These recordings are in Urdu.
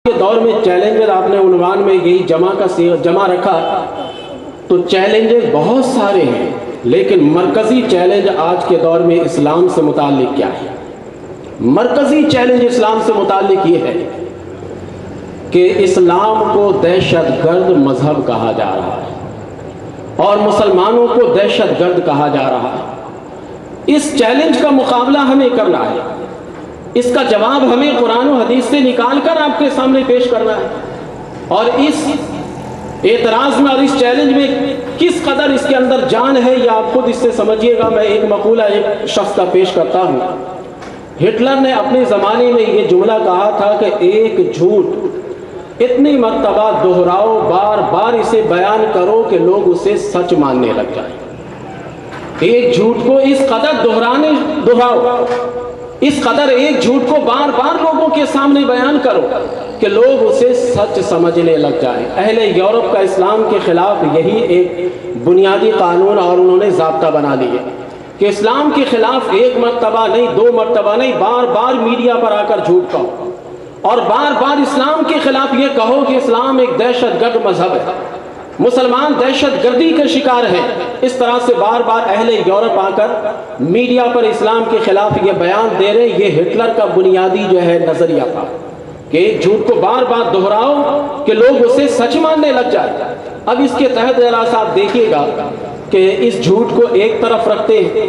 کے دور میں چیلنجز آپ نے عنوان میں یہی جمع رکھا، تو چیلنجز بہت سارے ہیں، لیکن مرکزی چیلنج آج کے دور میں اسلام سے متعلق کیا ہے؟ مرکزی چیلنج اسلام سے متعلق یہ ہے کہ اسلام کو دہشت گرد مذہب کہا جا رہا ہے اور مسلمانوں کو دہشت گرد کہا جا رہا ہے۔ اس چیلنج کا مقابلہ ہمیں کرنا ہے، اس کا جواب ہمیں قرآن و حدیث سے نکال کر آپ کے سامنے پیش کرنا ہے، اور اس اعتراض میں اور اس چیلنج میں کس قدر اس کے اندر جان ہے یہ آپ خود اس سے سمجھیے گا۔ میں ایک مقولہ ایک شخص کا پیش کرتا ہوں۔ ہٹلر نے اپنے زمانے میں یہ جملہ کہا تھا کہ ایک جھوٹ اتنی مرتبہ دہراؤ، بار بار اسے بیان کرو کہ لوگ اسے سچ ماننے لگ جائیں۔ ایک جھوٹ کو اس قدر دہراؤ، اس قدر ایک جھوٹ کو بار بار لوگوں کے سامنے بیان کرو کہ لوگ اسے سچ سمجھنے لگ جائیں۔ اہل یورپ کا اسلام کے خلاف یہی ایک بنیادی قانون اور انہوں نے ضابطہ بنا لیا کہ اسلام کے خلاف ایک مرتبہ نہیں، دو مرتبہ نہیں، بار بار میڈیا پر آ کر جھوٹ کہو اور بار بار اسلام کے خلاف یہ کہو کہ اسلام ایک دہشت گرد مذہب ہے، مسلمان دہشت گردی کے شکار ہیں۔ اس طرح سے بار بار اہل یورپ آ کر میڈیا پر اسلام کے خلاف یہ بیان دے رہے۔ یہ ہٹلر کا بنیادی جو ہے نظریہ تھا کہ ایک جھوٹ کو بار بار دہراؤ کہ لوگ اسے سچ ماننے لگ جائیں۔ اب اس کے تحت ذرا سا آپ دیکھیے گا کہ اس جھوٹ کو ایک طرف رکھتے ہیں،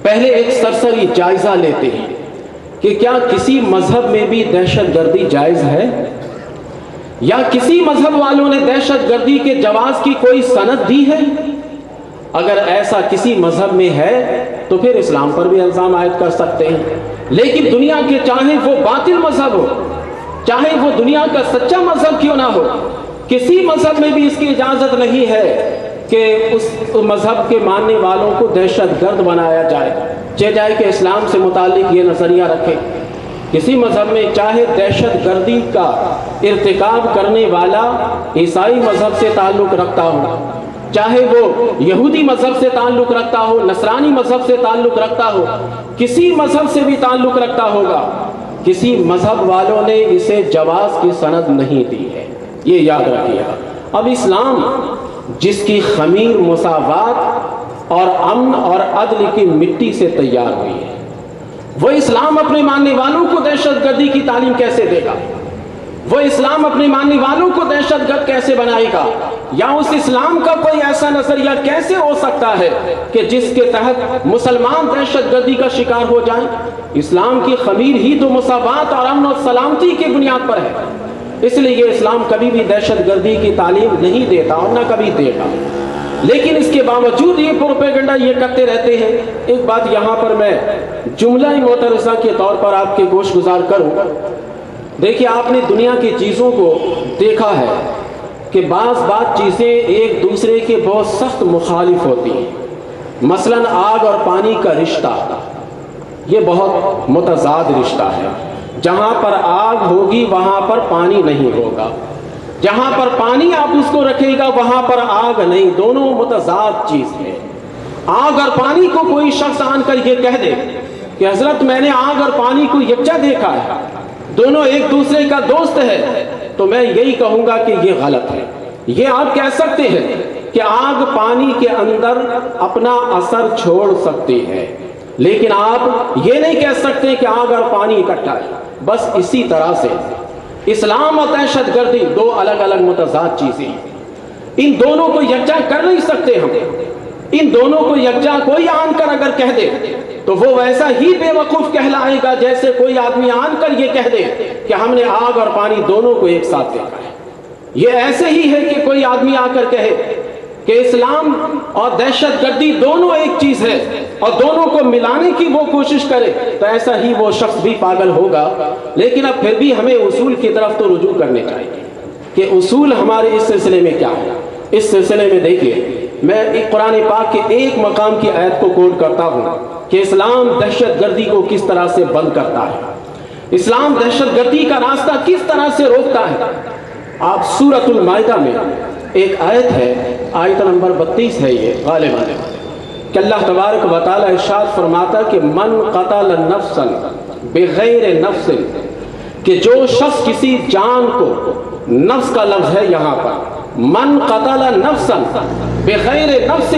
پہلے ایک سرسری جائزہ لیتے ہیں کہ کیا کسی مذہب میں بھی دہشت گردی جائز ہے، یا کسی مذہب والوں نے دہشت گردی کے جواز کی کوئی سند دی ہے؟ اگر ایسا کسی مذہب میں ہے تو پھر اسلام پر بھی الزام عائد کر سکتے ہیں، لیکن دنیا کے چاہے وہ باطل مذہب ہو، چاہے وہ دنیا کا سچا مذہب کیوں نہ ہو، کسی مذہب میں بھی اس کی اجازت نہیں ہے کہ اس مذہب کے ماننے والوں کو دہشت گرد بنایا جائے، چاہے کہ اسلام سے متعلق یہ نظریہ رکھے۔ کسی مذہب میں چاہے دہشت گردی کا ارتکاب کرنے والا عیسائی مذہب سے تعلق رکھتا ہو، چاہے وہ یہودی مذہب سے تعلق رکھتا ہو، نصرانی مذہب سے تعلق رکھتا ہو، کسی مذہب سے بھی تعلق رکھتا ہوگا، کسی مذہب والوں نے اسے جواز کی سند نہیں دی ہے، یہ یاد رکھیے گا۔ اب اسلام جس کی خمیر مساوات اور امن اور عدل کی مٹی سے تیار ہوئی ہے، وہ اسلام اپنے ماننے والوں کو دہشت گردی کی تعلیم کیسے دے گا؟ وہ اسلام اپنے ماننے والوں کو دہشت گرد کیسے بنائے گا؟ یا اس اسلام کا کوئی ایسا نظریہ کیسے ہو سکتا ہے کہ جس کے تحت مسلمان دہشت گردی کا شکار ہو جائیں؟ اسلام کی خمیر ہی تو مساوات اور امن اور سلامتی کی بنیاد پر ہے، اس لیے یہ اسلام کبھی بھی دہشت گردی کی تعلیم نہیں دیتا اور نہ کبھی دے گا۔ لیکن اس کے باوجود یہ پروپیگنڈا یہ کرتے رہتے ہیں۔ ایک بات یہاں پر میں جملہ معترضہ کے طور پر آپ کے گوش گزار کروں۔ دیکھیے، آپ نے دنیا کی چیزوں کو دیکھا ہے کہ بعض چیزیں ایک دوسرے کے بہت سخت مخالف ہوتی ہیں۔ مثلا آگ اور پانی کا رشتہ، یہ بہت متضاد رشتہ ہے۔ جہاں پر آگ ہوگی وہاں پر پانی نہیں ہوگا، جہاں پر پانی آپ اس کو رکھے گا وہاں پر آگ نہیں، دونوں متضاد چیز ہے۔ آگ اور پانی کو کوئی شخص آن کر یہ کہہ دے کہ حضرت میں نے آگ اور پانی کو یکجا دیکھا ہے، دونوں ایک دوسرے کا دوست ہے، تو میں یہی کہوں گا کہ یہ غلط ہے۔ یہ آپ کہہ سکتے ہیں کہ آگ پانی کے اندر اپنا اثر چھوڑ سکتی ہے، لیکن آپ یہ نہیں کہہ سکتے کہ آگ اور پانی اکٹھا ہے۔ بس اسی طرح سے اسلام اور دہشت گردی دو الگ الگ متضاد چیزیں ہیں، ان دونوں کو یکجا کر نہیں سکتے ہم۔ ان دونوں کو یکجا کوئی آن کر اگر کہہ دے تو وہ ویسا ہی بے وقوف کہلائے گا جیسے کوئی آدمی آن کر یہ کہہ دے کہ ہم نے آگ اور پانی دونوں کو ایک ساتھ دیکھا ہے۔ یہ ایسے ہی ہے کہ کوئی آدمی آ کر کہے کہ اسلام اور دہشت گردی دونوں ایک چیز ہے اور دونوں کو ملانے کی وہ کوشش کرے، تو ایسا ہی وہ شخص بھی پاگل ہوگا۔ لیکن اب پھر بھی ہمیں اصول کی طرف تو رجوع کرنے چاہیے کہ اصول ہمارے اس سلسلے میں کیا ہے۔ اس سلسلے میں دیکھیے، میں قرآن پاک کے ایک مقام کی آیت کو کوٹ کرتا ہوں کہ اسلام دہشت گردی کو کس طرح سے بند کرتا ہے، اسلام دہشت گردی کا راستہ کس طرح سے روکتا ہے۔ آپ سورۃ المائدہ میں ایک آیت ہے، آیت نمبر 32 ہے یہ غالباً، کہ اللہ تبارک و تعالی ارشاد فرماتا کہ من قتل نفسا بغیر نفس، کہ جو شخص کسی جان کو، نفس کا لفظ ہے یہاں پر، من قتل نفسا بغیر نفس،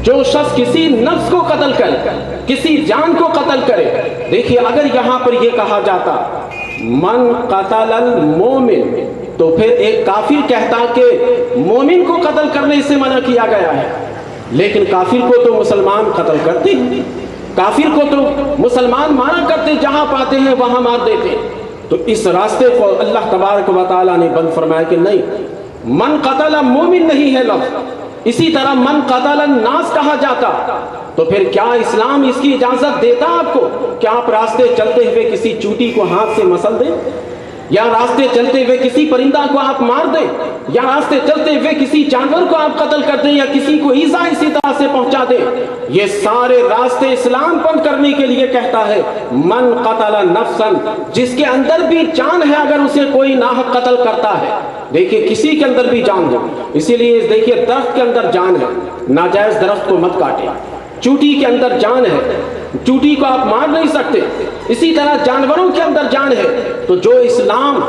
جو شخص کسی نفس کو قتل کرے، کسی جان کو قتل کرے. دیکھیے اگر یہاں پر یہ کہا جاتا من قتل المومن، تو پھر ایک کافر کہتا کہ مومن کو قتل کرنے سے منع کیا گیا ہے، لیکن کافر کو تو مسلمان قتل کرتے ہیں، کافر کو تو مسلمان مارا کرتے، جہاں پاتے ہیں وہاں مار دیتے. تو اس راستے کو اللہ تبارک و تعالیٰ نے بند فرمایا کہ نہیں، من قتل مومن نہیں ہے لفظ. اسی طرح من قتل الناس کہا جاتا، تو پھر کیا اسلام اس کی اجازت دیتا آپ کو کہ آپ راستے چلتے ہوئے کسی چوٹی کو ہاتھ سے مسل دیں، یا راستے چلتے ہوئے کسی پرندہ کو آپ مار دیں، یا راستے چلتے ہوئے کسی جانور کو آپ قتل کر دیں، یا کسی کو ایذا اسی طرح سے پہنچا دیں؟ یہ سارے راستے اسلام بند کرنے کے لیے کہتا ہے من قتل نفسا، جس کے اندر بھی جان ہے اگر اسے کوئی ناحق قتل کرتا ہے. دیکھیے کسی کے اندر بھی جان ہو، اسی لیے دیکھیے درخت کے اندر جان ہے، ناجائز درخت کو مت کاٹے. چوٹی کے اندر جان ہے، چوٹی کو آپ مار نہیں سکتے. اسی طرح جانوروں کے اندر جان ہے. تو جو اسلام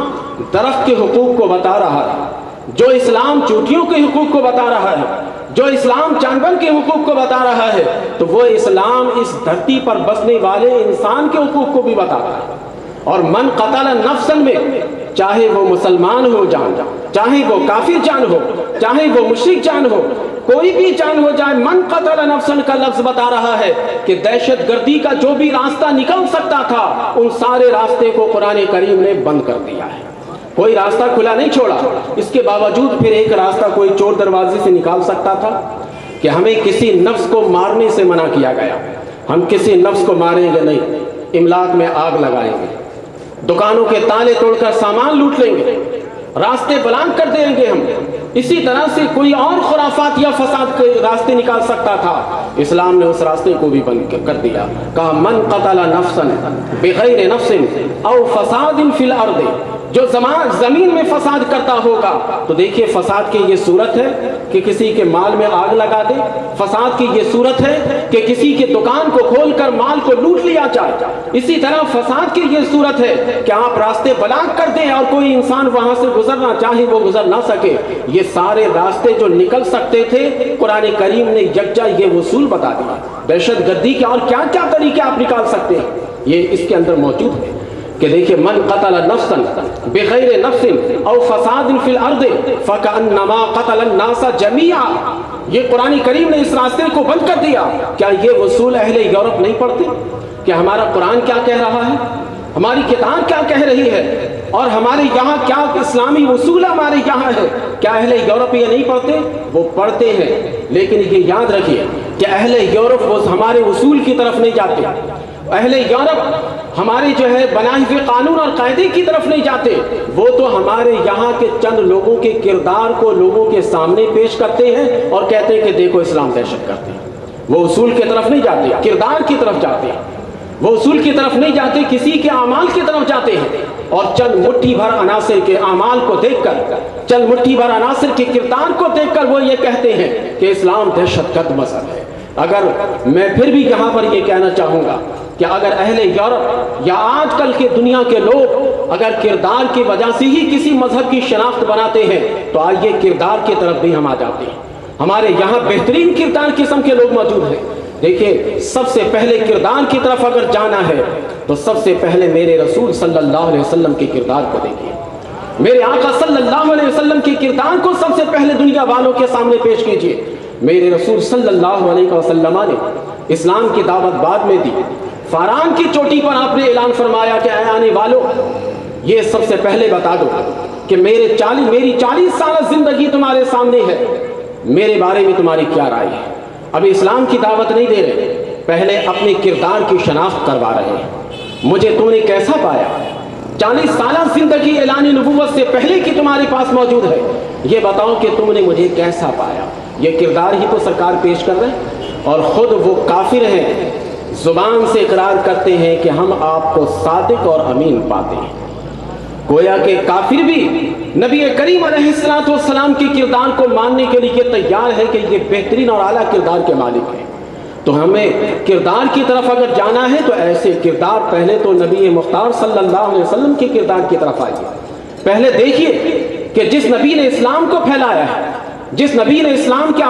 درخت کے حقوق کو بتا رہا ہے، جو اسلام چوٹیوں کے حقوق کو بتا رہا ہے، جو اسلام جانور کے حقوق کو بتا رہا ہے، تو وہ اسلام اس دھرتی پر بسنے والے انسان کے حقوق کو بھی بتا رہا ہے. اور من قتل نفسا میں چاہے وہ مسلمان ہو جان، چاہے وہ کافر جان ہو، چاہے وہ مشرک جان ہو، کوئی بھی جان ہو جائے، من قتل نفسا کا لفظ بتا رہا ہے کہ دہشت گردی کا جو بھی راستہ نکل سکتا تھا ان سارے راستے کو قرآن کریم نے بند کر دیا ہے. کوئی راستہ کھلا نہیں چھوڑا. اس کے باوجود پھر ایک راستہ کوئی چور دروازے سے نکال سکتا تھا کہ ہمیں کسی نفس کو مارنے سے منع کیا گیا، ہم کسی نفس کو ماریں گے نہیں، املاک میں آگ لگائیں گے، دکانوں کے تالے توڑ کر سامان لوٹ لیں گے، راستے بلاند کر دیں گے ہم. اسی طرح سے کوئی اور خرافات یا فساد کے راستے نکال سکتا تھا، اسلام نے اس راستے کو بھی بند کر دیا. کہا من قتل نفسا بغیر نفس او فساد فی الارض، جو زمین میں فساد کرتا ہوگا. تو دیکھیے فساد کی یہ صورت ہے کہ کسی کے مال میں آگ لگا دے، فساد کی یہ صورت ہے کہ کسی کے دکان کو کھول کر مال کو لوٹ لیا جائے. اسی طرح فساد کی یہ صورت ہے کہ آپ راستے بلاک کر دیں اور کوئی انسان وہاں سے گزرنا چاہے وہ گزر نہ سکے. یہ سارے راستے جو نکل سکتے تھے قرآن کریم نے یکجا یہ اصول بتا دیا. دہشت گردی کے اور کیا کیا طریقے آپ نکال سکتے ہیں یہ اس کے اندر موجود ہے کہ دیکھیے من قتل نفسا بغیر نفس او فساد فی الارض فکأنما قتل الناس جميعا. یہ قرآن کریم نے اس راستے کو بند کر دیا. کیا یہ اصول اہل یورپ نہیں پڑھتے کہ ہمارا قرآن کیا کہہ رہا ہے، ہماری کتاب کیا کہہ رہی ہے، اور ہمارے یہاں کیا اسلامی اصول ہمارے یہاں ہے؟ کیا اہل یورپ یہ نہیں پڑھتے؟ وہ پڑھتے ہیں، لیکن یہ یاد رکھیے کہ اہل یورپ وہ ہمارے اصول کی طرف نہیں جاتے. اہل یورپ ہمارے جو ہے بنائے ہوئے قانون اور قاعدے کی طرف نہیں جاتے. وہ تو ہمارے یہاں کے چند لوگوں کے کردار کو لوگوں کے سامنے پیش کرتے ہیں اور کہتے ہیں کہ دیکھو اسلام دہشت کرتے ہیں. وہ اصول کی طرف نہیں جاتے، کردار کی طرف جاتے ہیں. وہ اصول کی طرف نہیں جاتے، کسی کے اعمال کی طرف جاتے ہیں اور چند مٹھی بھر عناصر کے اعمال کو دیکھ کر، چند مٹھی بھر عناصر کے کردار کو دیکھ کر وہ یہ کہتے ہیں کہ اسلام دہشت گرد مذہب ہے. اگر میں پھر بھی یہاں پر یہ کہنا چاہوں گا کہ اگر اہل یورپ یا آج کل کے دنیا کے لوگ اگر کردار کی وجہ سے ہی کسی مذہب کی شناخت بناتے ہیں تو آئیے کردار کی طرف بھی ہم آ جاتے ہیں. ہمارے یہاں بہترین کردار قسم کے لوگ موجود ہیں. دیکھیے سب سے پہلے کردار کی طرف اگر جانا ہے تو سب سے پہلے میرے رسول صلی اللہ علیہ وسلم کے کردار کو دیکھیے. میرے آقا صلی اللہ علیہ وسلم کے کردار کو سب سے پہلے دنیا والوں کے سامنے پیش کیجیے. میرے رسول صلی اللہ علیہ وسلم نے اسلام کی دعوت بعد میں دی. فاران کی چوٹی پر آپ نے اعلان فرمایا کہ اے آنے والوں، یہ سب سے پہلے بتا دو کہ میری 40 سالہ زندگی تمہارے سامنے ہے، میرے بارے میں تمہاری کیا رائے ہے. ابھی اسلام کی دعوت نہیں دے رہے، پہلے اپنے کردار کی شناخت کروا رہے ہیں. مجھے تم نے کیسا پایا؟ 40 سالہ زندگی اعلان نبوت سے پہلے کی تمہارے پاس موجود ہے، یہ بتاؤ کہ تم نے مجھے کیسا پایا. یہ کردار ہی تو سرکار پیش کر رہے ہیں. اور خود وہ کافر ہیں، زبان سے اقرار کرتے ہیں کہ ہم آپ کو صادق اور امین پاتے ہیں. گویا کہ کافر بھی نبی کریم علیہ السلام کے کردار کو ماننے کے لیے تیار ہے کہ یہ بہترین اور اعلیٰ کردار کے مالک ہیں. تو ہمیں کردار کی طرف اگر جانا ہے تو ایسے کردار، پہلے تو نبی مختار صلی اللہ علیہ وسلم کے کردار کی طرف آئیے. پہلے دیکھیے کہ جس نبی نے اسلام کو پھیلایا ہے، جس نبی نے اسلام کے